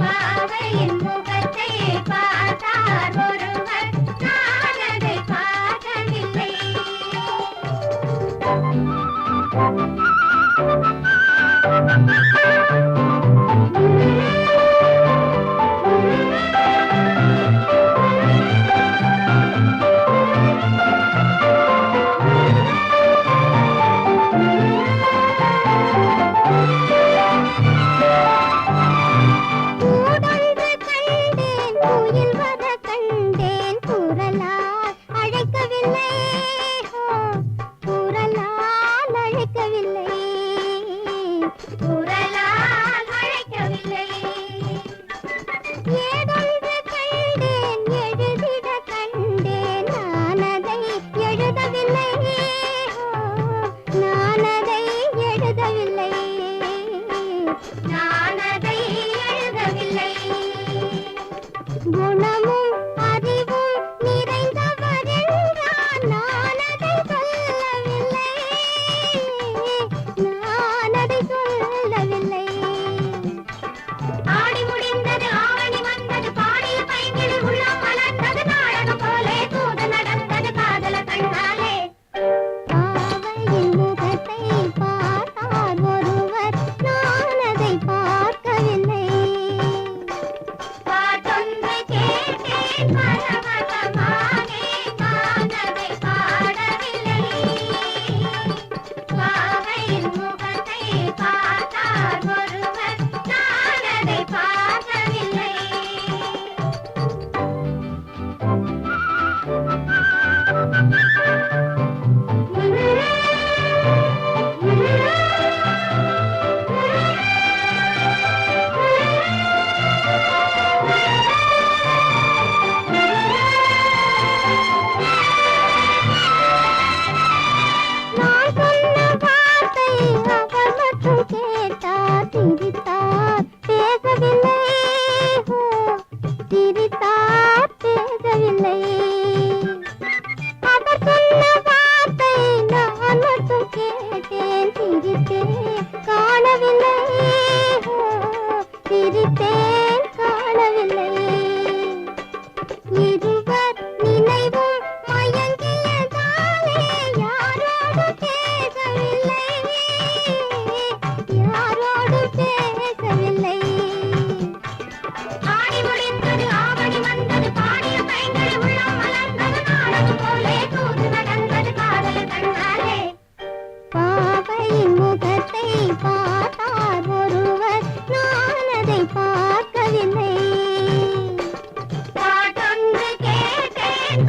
பாவையின் முகத்தை பார்த்தார் ஒருவர், நான் அதை பார்க்கவில்லை. குணமும் அறிவும் நிறைந்தவர் என்றால் நான் அதை சொல்லவில்லை, நான் அதை சொல்லவில்லை. ஆடி முடிந்தது, ஆவணி வந்தது, பாடிய பைங்கில் உள்ளம் மலர்ந்தது, நாடகம் போலே தூது நடந்தது காதல கண்ணாலே. பாவையின் முகத்தை பார்த்தார் ஒருவர், நான் அதை பார்க்கவில்லை. பார்த்தார் ஒருவர், நான் அதை பார்க்கவில்லை. பாட்டொன்று கேட்டேன்.